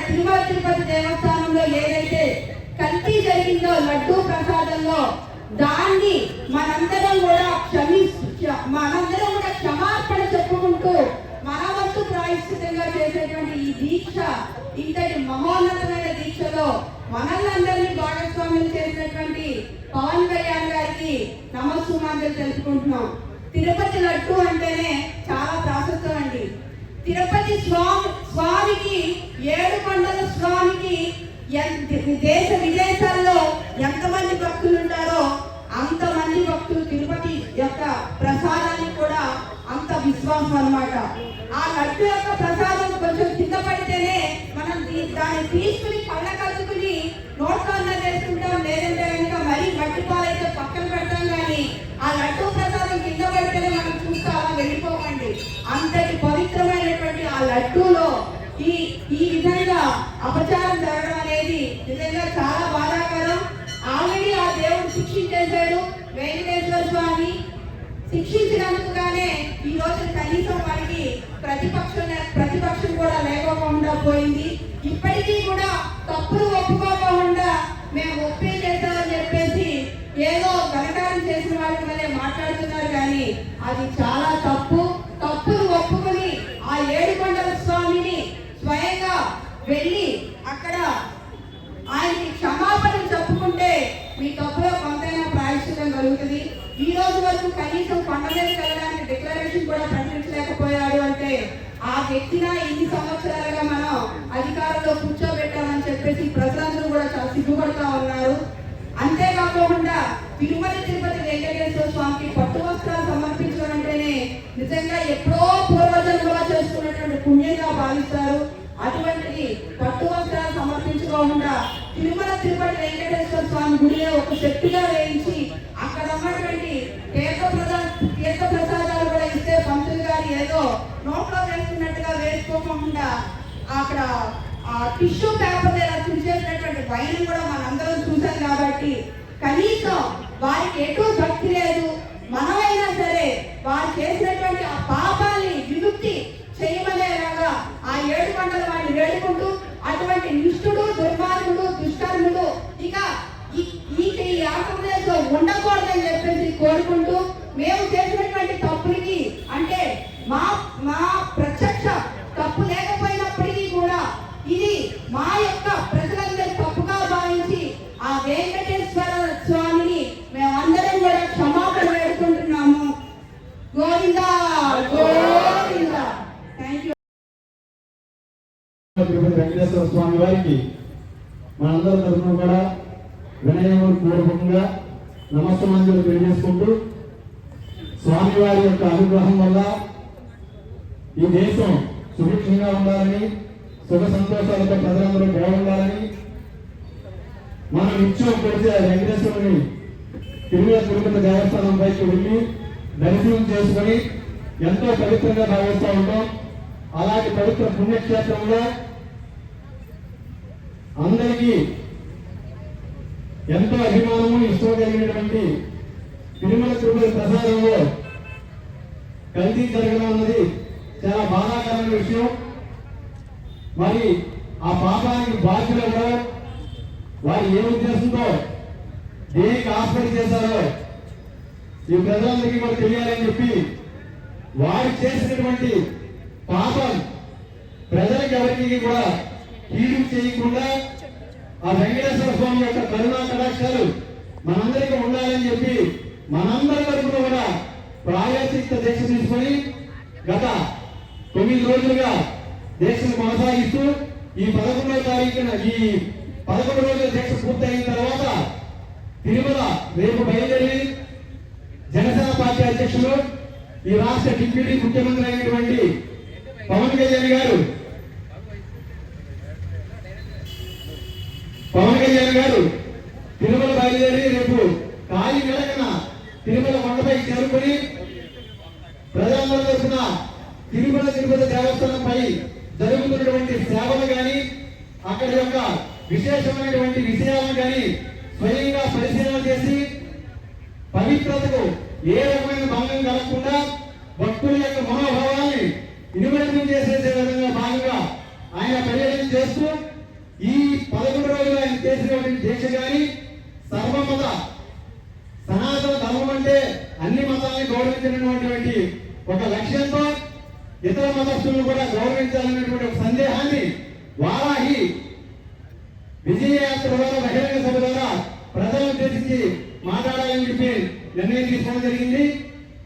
తిరుమల తిరుపతి దేవస్థానంలో ఏదైతే కల్తీ జరిగిందో లడ్డూ ప్రసాదంలో దాన్ని మనందరం కూడా క్షమార్పణ చెప్పుకుంటూ మన వంతు ప్రాయశ్చితంగా చేసేటువంటి ఈ దీక్ష, ఇంతటి మహోన్నతమైన దీక్షలో మనల్ని భాగస్వాములు చేసినటువంటి పవన్ కళ్యాణ్ గారికి నమస్సుమాంజలు తెలుపుకుంటున్నాం. తిరుపతి లడ్డు అంటేనే చాలా ప్రాశస్త్యం అండి. తిరుపతి స్వామికి, ఏడుకొండల స్వామికి దేశ విదేశాల్లో ఎంతమంది భక్తులు ఉంటారో అంతమంది భక్తులు తిరుపతి యొక్క ప్రసాదానికి కూడా అంత విశ్వాసం అన్నమాట. ఆ లడ్డు యొక్క ప్రసాదం కొంచెం కింద పడితేనే మనం దాన్ని తీసుకుని కళ్ళ కలుసుకుని నోట్లో వేసుకుంటాం, లేదంటే కనుక మరీ మట్టి పాలైతే పక్కన పెడతాం. కానీ ఆ లడ్డు ప్రసాదం కింద పడితేనే మనం చూస్తా అలా వెళ్ళిపోకండి. అంతటి పవిత్రమైనటువంటి ఆ లడ్డూలో ఈ విధంగా అపచారం జరగడం అనేది నిజంగా చాలా బాధాకరం. ఆల్రెడీ ఆ దేవుడు శిక్షించేశాడు. వెంకటేశ్వర స్వామి శిక్షించినందుకుగానే ఈ రోజు కనీసం వారికి ప్రతిపక్షం కూడా లేకపోకుండా పోయింది. ఇప్పటికీ కూడా తప్పులు ఒప్పుకోకుండా మేము ఒప్పే చేస్తామని చెప్పేసి ఏదో గణకారం చేసిన వాళ్ళకి మళ్ళీ మాట్లాడుతున్నారు. కానీ అది చాలా తప్పులు ఒప్పుకొని ఆ ఏడుకొండల స్వామిని స్వయంగా వెళ్ళి అక్కడ ఆయనకి క్షమాపణ చెప్పుకుంటే మీ తప్పులో కొంతైనా ప్రాయశ్చితం కలుగుతుంది. ఈ రోజు వరకు కనీసం కొండ మీదకి వెళ్ళడానికి డిక్లరేషన్ కూడా ప్రకటించలేకపోయాడు అంటే ఆ వ్యక్తిన ఇన్ని సంవత్సరాలుగా మనం అధికారంలో కూర్చోబెట్టామని చెప్పేసి ప్రజలందరూ కూడా చాలా సిగ్గుపడుతూ ఉన్నారు. అంతేకాకుండా తిరుమల తిరుపతి వెంకటేశ్వర స్వామికి పట్టు వస్త్రాలు సమర్పించడం అంటేనే నిజంగా ఎప్పుడో పూర్వజన్మలో చేసుకున్నటువంటి పుణ్యంగా భావిస్తారు. అటువంటిది పట్టు వస్త్రాలు సమర్పించుకోకుండా తిరుమల తిరుపతి వెంకటేశ్వర స్వామి గుడిలో ఒక శక్తిగా వేయించి అక్కడ ఉన్నటువంటి తీర్థ ప్రసాదాలు కూడా ఇస్తే పంతులు గారు ఏదో నోట్లో వేసుకున్నట్టుగా వేసుకోకుండా అక్కడ ఆ టిష్యూ పేపర్ ఇలా చూసేసినటువంటి భయం కూడా మనందరం చూసాం. కాబట్టి కనీసం వారికి ఎటు భక్తి లేదు. మనమైనా సరే వారు చేసినటువంటి ఆ పాపాన్ని విముక్తి చేయమనేలాగా ఆ ఏడుకొండల వాడిని వేడుకుంటూ అటువంటి నిష్ఠుడు, దుర్మార్గుడు, దుష్కర్ముడు ఇక ఈ ఆంధ్రప్రదేశ్ లో ఉండకూడదని చెప్పేసి కోరుకుంటూ మేము చేసినటువంటి తప్పులకి అంటే మా ప్రత్యక్ష తప్పు లేకపోయినప్పటికీ కూడా ఇది మా యొక్క ప్రజలందరి తప్పుగా భావించి ఆ వెంకటేశ్వర స్వామిని మేమందరం కూడా క్షమాపణ వేడుకుంటున్నాము. గోవిందా గోవిందా. Thank you. వెంకటేశ్వర స్వామి వారికి మనందరి తరఫున కూడా వినయపూర్వకంగా నమస్సుమాంజలు తెలియజేసుకుంటూ స్వామివారి యొక్క అనుగ్రహం వల్ల ఈ దేశం సుభిక్షంగా ఉండాలని, సుఖ సంతోషాలతో ప్రజలందరూ బాగుండాలని మనం నిత్యం కొడితే వెంకటేశ్వరుని తిరుమల తిరుపతి దేవస్థానం పైకి వెళ్ళి దర్శనం చేసుకుని ఎంతో పవిత్రంగా భావిస్తూ ఉంటాం. అలాంటి పవిత్ర పుణ్యక్షేత్రంలో అందరికీ ఎంతో అభిమానము, ఇష్టం కలిగినటువంటి తిరుమల తిరుపతి ప్రసాదంలో కల్తీ జరగడం అన్నది చాలా బాధాకరమైన విషయం. మరి ఆ పాపానికి బాధ్యులు కూడా వారు ఏ ఉద్దేశంతో దేనికి ఆస్పత్రి చేశారో ఈ ప్రజలందరికీ కూడా తెలియాలని చెప్పి వారు చేసినటువంటి పాపం ప్రజలకు ఎవరికి కూడా కీడు చేయకుండా ఆ వెంకటేశ్వర స్వామి యొక్క కరుణా కటాక్షాలు మనందరికీ ఉండాలని చెప్పి మనందరి తరఫున కూడా ప్రాయశ్చిత్త దీక్ష తీసుకొని గత 9 రోజులుగా దీక్షను కొనసాగిస్తూ ఈ 11వ తారీఖున ఈ 11 రోజుల దీక్ష పూర్తయిన తర్వాత తిరుమల రేపు బయలుదేరి జనసేన పార్టీ అధ్యక్షులు ఈ రాష్ట్ర డిప్యూటీ ముఖ్యమంత్రి అయినటువంటి పవన్ కళ్యాణ్ గారు తిరుమల బయలుదేరి రేపు కాలి నడకన తిరుమల కొండపై చేరుకొని ప్రజలందరి తరఫున తిరుమల తిరుపతి దేవస్థానంపై జరుగుతున్నటువంటి సేవలు కానీ అక్కడ యొక్క విశేషమైనటువంటి విషయాలను కానీ స్వయంగా పరిశీలన చేసి పవిత్రతకు ఏ రకమైన భంగం కలగకుండా భక్తుల యొక్క మనోభావాన్ని ఇనుమడింపు చేసే విధంగా భాగంగా ఆయన పర్యటన చేస్తూ ఈ 11 రోజులు ఆయన చేసినటువంటి దీక్ష కానీ సర్వమత సనాతన ధర్మం అంటే అన్ని మతాలను గౌరవించినటువంటి ఒక లక్ష్యంతో ఇతర మతస్థులను కూడా గౌరవించాలనేటువంటి ఒక సందేహాన్ని వారాహి విజయయాత్ర ద్వారా బహిరంగ సభ ద్వారా ప్రజలను ఉద్దేశించి మాట్లాడాలని చెప్పి నిర్ణయం తీసుకోవడం జరిగింది.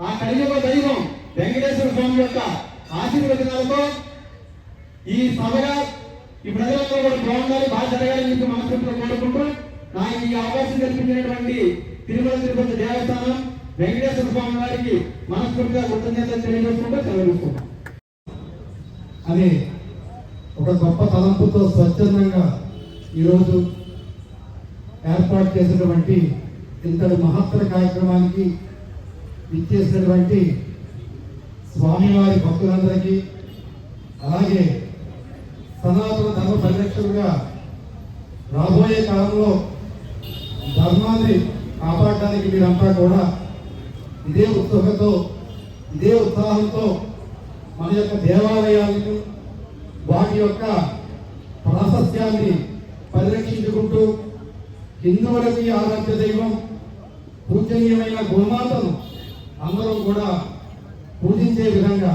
ఆ కలియుగ దైవం వెంకటేశ్వర స్వామి యొక్క ఆశీర్వచనాలతో ఈ సభగా ఈ ప్రజలందరూ కూడా బాగుండాలి, బాగా జరగాలని చెప్పి మనస్ఫూర్తిగా కోరుకుంటూ నాకు ఈ అవకాశం కల్పించినటువంటి తిరుమల తిరుపతి దేవస్థానం వెంకటేశ్వర స్వామి వారికి మనస్ఫూర్తిగా కృతజ్ఞతలు తెలియజేసుకుంటూ సెలవుకుంటాం. అని ఒక గొప్ప తలంపుతో స్వచ్ఛందంగా ఈరోజు ఏర్పాటు చేసినటువంటి ఇంతటి మహత్తర కార్యక్రమానికి ఇచ్చేసినటువంటి స్వామివారి భక్తులందరికీ, అలాగే సనాతన ధర్మ పరిరక్షకులుగా రాబోయే కాలంలో ధర్మాన్ని కాపాడడానికి మీరంతా కూడా ఇదే ఉత్సుకతో ఇదే ఉత్సాహంతో మన యొక్క దేవాలయాలను వాటి యొక్క ప్రాశస్త్యాన్ని పరిరక్షించుకుంటూ హిందువులకి ఆరాధ్య దైవం పూజనీయమైన గోమాతను అందరం కూడా పూజించే విధంగా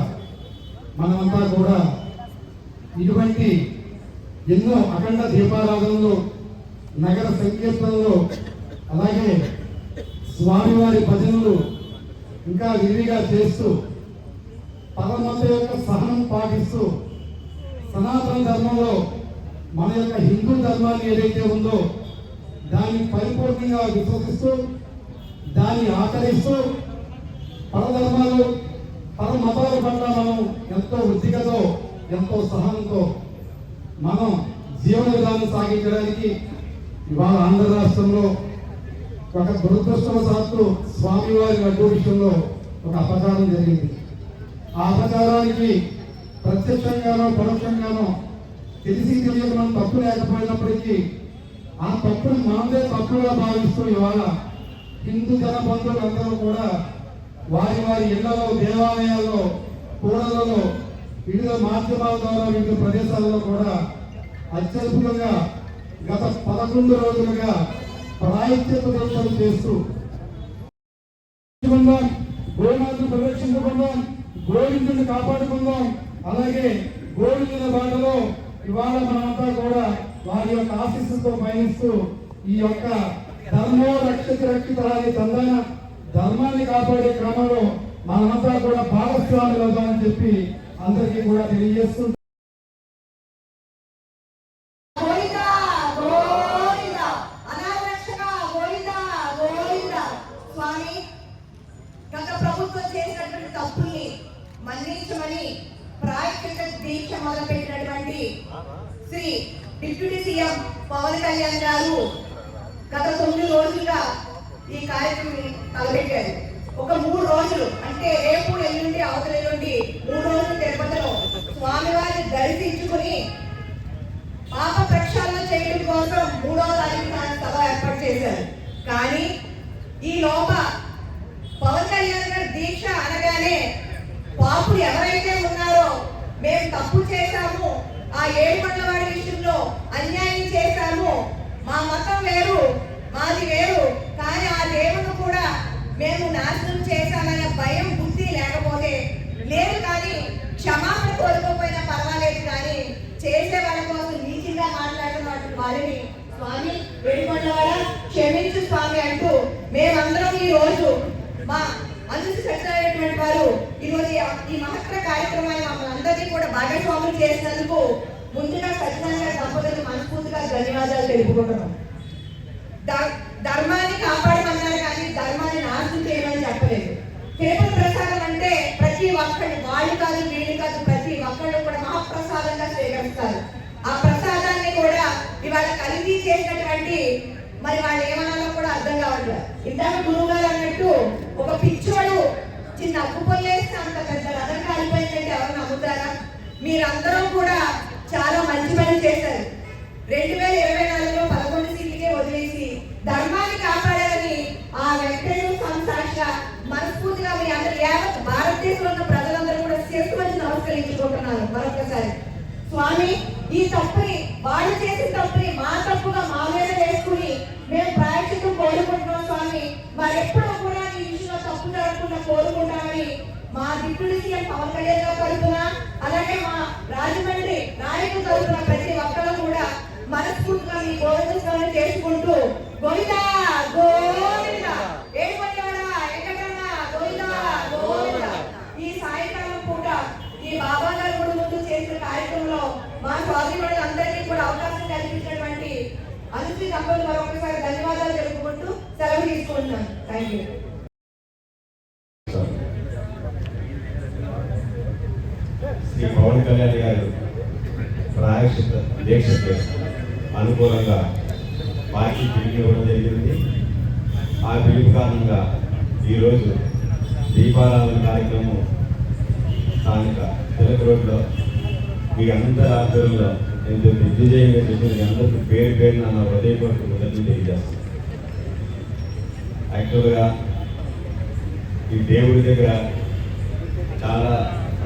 మనమంతా కూడా ఇటువంటి ఎన్నో అఖండ దీపారాధనలు, నగర సంకీర్తనలు, అలాగే స్వామివారి భజనలు ఇంకా విరివిగా చేస్తూ పరమత యొక్క సహనం పాటిస్తూ సనాతన ధర్మంలో మన యొక్క హిందూ ధర్మాన్ని ఏదైతే ఉందో దాన్ని పరిపూర్ణంగా విశ్వసిస్తూ దాన్ని ఆచరిస్తూ పరధర్మాలు పరమతాల పట్ల మనం ఎంతో ఉద్దికతో ఎంతో సహనంతో మనం జీవన విధానం సాగించడానికి ఇవాళ ఆంధ్ర రాష్ట్రంలో ఒక దురదృష్టవశాత్తు స్వామివారి లడ్డూ విషయంలో ఒక అపచారం జరిగింది. ఆ అపచారానికి ప్రత్యక్షంగానో పరోక్షంగానో తెలిసి తెలియక మనం తప్పు లేకపోయినప్పటికీ ఆ తప్పును మనదే తప్పుగా భావిస్తూ ఇవాళ హిందూ జన బంధువులందరూ కూడా వారి వారి ఇళ్లలో, దేవాలయాల్లో, కూడలలో, వివిధ మాధ్యమాల ద్వారా వివిధ ప్రదేశాల్లో కూడా అత్యద్భుతంగా గత 11 రోజులుగా ప్రాయశ్చిత్త దీక్షలు చేస్తూ గోమాతను పరిరక్షించుకుందాం, గోవిందుని కాపాడుకుందాం, అలాగే గోవిందుల బాటలో ఇవాళ మనమంతా కూడా వారి యొక్క ఆశీస్సుతో పయనిస్తూ ఈ యొక్క ధర్మో రక్షతి రక్షితాన్ని తందాన ధర్మాన్ని కాపాడే క్రమంలో మనమంతా కూడా భాగస్వాములు అవుతామని చెప్పి అందరికీ కూడా తెలియజేస్తూ మన్నించమని ప్రాయశ్చిత్త దీక్ష మొదలుపెట్టినటువంటి శ్రీ డిప్యూటీ సీఎం పవన్ కళ్యాణ్ గారు గత 9 రోజులుగా ఈ కార్యక్రమం తలపెట్టారు. ఒక 3 రోజులు అంటే రేపు ఎల్లుండి అవతల ఎల్లుండి 3 రోజులు తిరుపతిలో స్వామివారిని దర్శించుకుని పాప ప్రక్షాళన చేయడం కోసం 3వ తారీఖున సభ ఏర్పాటు చేశారు. కానీ ఈ లోప పవన్ కళ్యాణ్ గారి దీక్ష అనగానే పాపులు ఎవరైతే ఉన్నారో మేము తప్పు చేశాము, ఆ 7 మండలవాడి విషయంలో అన్యాయం చేశాము, మా మతం వేరు మాది వేరు, కానీ ఆ దేవుడు కూడా మేము నాశనం చేశామనే భయం బుద్ధి లేకపోతే లేదు, కానీ క్షమాపణ కోరుకోకపోయినా పర్వాలేదు, కానీ చేసే వాళ్ళ కోసం నీతిగా మాట్లాడిన వారిని స్వామి వేడుకొండవాడ క్షమించు స్వామి అంటూ మేమందరం ఈ రోజు మా అందుకు సత్యమైనటువంటి వారు ఈరోజు ఈ మహత్తర కార్యక్రమాన్ని మమ్మల్ని అందరినీ కూడా భాగస్వాములు చేసినందుకు ముందుగా సత్యనారాయణ దంపతులకు మనస్ఫూర్తిగా ధన్యవాదాలు తెలుపుకుంటున్నాం. ధర్మాన్ని కాపాడమన్నారు కానీ ధర్మాన్ని నాశనం చేయమని చెప్పలేదు. తిరుపతి ప్రసాదం అంటే ప్రతి ఒక్కళ్ళు, వాళ్ళు కాదు వీళ్ళు కాదు, ప్రతి ఒక్కళ్ళు కూడా మహాప్రసాదంగా స్వీకరిస్తారు. ఆ ప్రసాదాన్ని కూడా ఇవాళ కలిసి చేసినటువంటి మరి వాళ్ళు ఏమన్నారో కూడా అర్థం కావట్లేదు. ఇందాక గురువు గారు అన్నట్టు ఒక పిచ్చోడు చిన్న అగ్గుపల్లేస్తే అంత పెద్ద రథం కాలిపోయిందంటే ఎవరు నమ్ముతారా? మీరందరూ కూడా చాలా మంచి పని చేశారు. 2024లో 11 సీట్లకే వదిలేసి ధర్మాన్ని కాపాడాలని ఆ వెంకటేశ్వర స్వామి సాక్షిగా మనస్ఫూర్తిగా మీ అందరూ యావత్ భారతదేశంలో ఉన్న ప్రజలందరూ కూడా శిరస్సు వచ్చి నమస్కరించుకుంటున్నారు. మరొకసారి స్వామి ఈ తప్పుని వాళ్ళు చేసిన తప్పుని మా తప్పుగా మా మీద వేసుకుని మేము ప్రాయశ్చిత్తం కోరుకుంటున్నాం స్వామి. మరి ఎప్పుడూ కూడా ఈ విషయంలో తప్పు జరగకుండా కోరుకుంటామని మా డిప్యూటీ సీఎం పవన్ కళ్యాణ్ గారి తరఫున, అలాగే మా రాజమండ్రి నాయకుల తరఫున ప్రతి ఒక్కరు కూడా మనస్ఫూర్తిగా మీ గోవింద చేసుకుంటూ గోవిందా గోవిందా ఏడుకొండవాడా వెంకటరమణ గోవిందా గోవిందా. ఈ సాయంకాలం పూట ఈ బాబా గారి గుడి ముందు చేసిన కార్యక్రమంలో మా సోదరులు అందరికీ కూడా అవకాశం కల్పించినటువంటి అనుశ్రీ దంపతులు మరొకసారి ధన్యవాదాలు తెలుపుకుంటూ సెలవు తీసుకుంటున్నాను. Thank you. శ్రీ పవన్ కళ్యాణ్ గారు ప్రాయశ్చిత్త దీక్షకు అనుకూలంగా పార్టీ పిలుపు ఇవ్వడం జరిగింది. ఆ పిలుపు కారణంగా ఈరోజు దీపారాధన కార్యక్రమం స్థానిక తిలక్ రోడ్లో మీ అందరి ఆధ్వర్యంలో నేను దిగ్విజయంగా చెప్పిన మీ అందరికీ పేరు పేరున నా హృదయపూర్వక కృతజ్ఞతలు తెలియజేస్తాను. యాక్చువల్గా ఈ దేవుడి దగ్గర చాలా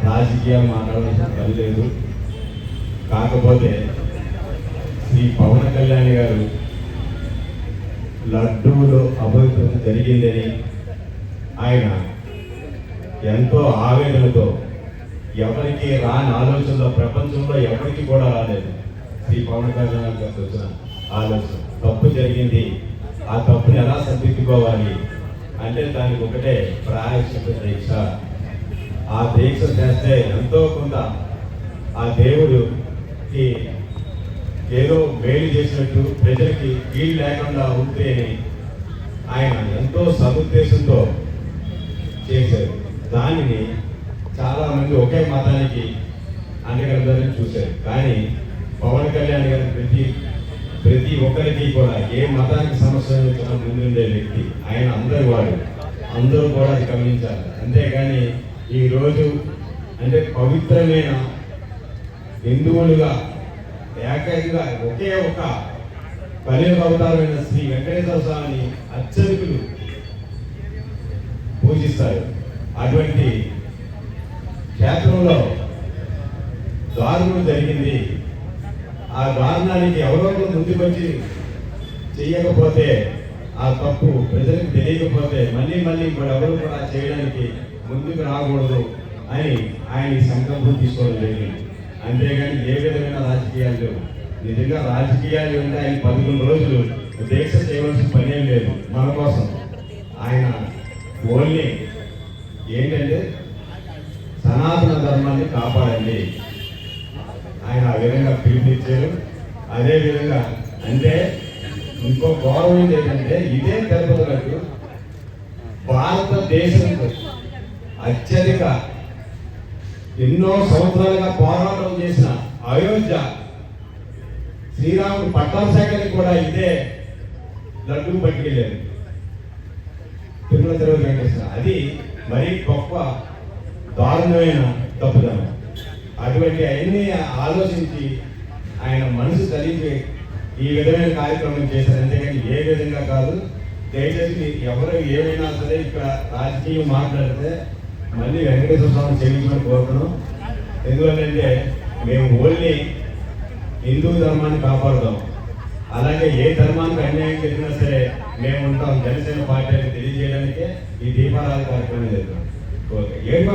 రాజకీయాలు మాట్లాడాల్సిన పని లేదు. కాకపోతే శ్రీ పవన్ కళ్యాణ్ గారు లడ్డూలో అభివృద్ధి జరిగిందని ఆయన ఎంతో ఆవేదనతో ఎవరికి రాని ఆలోచనలో ప్రపంచంలో ఎవరికి కూడా రాలేదు. శ్రీ పవన్ కళ్యాణ్ గారికి వచ్చిన ఆలోచన తప్పు జరిగింది, ఆ తప్పుని ఎలా సరిదిద్దుకోవాలి అంటే దానికి ఒకటే ప్రాయశ్చిత్త దీక్ష. ఆ దీక్ష చేస్తే ఎంతో కొంత ఆ దేవుడికి ఏదో మేలు చేసినట్టు ప్రజలకి కీళ్ళు లేకుండా ఉంటే ఆయన ఎంతో సదుద్దేశంతో చేశారు. దానిని చాలా మంది ఒకే మతానికి అంటగలదని చూశారు. కానీ పవన్ కళ్యాణ్ గారు ప్రతి ఒక్కరికి కూడా ఏ మతానికి సమస్య ముందుండే వ్యక్తి ఆయన. అందరి వాడు అందరూ కూడా అది గమనించాలి. అంతేగాని ఈరోజు అంటే పవిత్రమైన హిందువులుగా ఏకంగా ఒకే ఒక కలియుగ అవతారమైన శ్రీ వెంకటేశ్వర స్వామిని అత్యధికులు పూజిస్తారు. అటువంటి క్షేత్రంలో దారుణం జరిగింది. ఆ దారుణానికి ఎవరో ముందుకొచ్చి చెయ్యకపోతే, ఆ తప్పు ప్రజలకు తెలియకపోతే మళ్ళీ ఎవరు కూడా చేయడానికి ముందుకు రాకూడదు అని ఆయన సంకల్పం తీసుకోవడం జరిగింది. అంతేగాని ఏ విధమైన రాజకీయాలు లేవు. నిజంగా రాజకీయాలు అంటే ఆయన 11 రోజులు దీక్ష చేయవలసిన పని ఏం లేదు మన కోసం. ఆయన ఓన్లీ ఏంటంటే సనాతన ధర్మాన్ని కాపాడండి ఆయన ఆ విధంగా పిలుపునిచ్చారు. అదేవిధంగా అంటే ఇంకో గౌరవం ఏంటంటే ఇదే తిరుపతి భారతదేశంలో అత్యధిక ఎన్నో సంవత్సరాలుగా పోరాటం చేసిన అయోధ్య శ్రీరాముడు పట్టాభిషేకానికి కూడా ఇదే లడ్డూ పట్టుకెళ్ళారు తిరుమల తిరుపతి వెంకటేశ్వర. అది మరీ గొప్ప దారుణమైన తప్పుదనం. అటువంటి అవన్నీ ఆలోచించి ఆయన మనసు కలిపి ఈ విధమైన కార్యక్రమం చేశారు. అంతేగాని ఏ విధంగా కాదు. దయచేసి ఎవరు ఏమైనా సరే ఇక్కడ రాజకీయం మాట్లాడితే మళ్ళీ వెంకటేశ్వర స్వామి చెల్లించమని కోరుతున్నాం. ఎందుకంటే మేము ఓన్లీ హిందూ ధర్మాన్ని కాపాడుతాం. అలాగే ఏ ధర్మానికి అన్యాయం జరిగినా సరే మేము ఉంటాం. జనసేన పార్టీ అని తెలియజేయడానికే ఈ దీపారాధన కార్యక్రమం జరుగుతాం. ఓకే. 7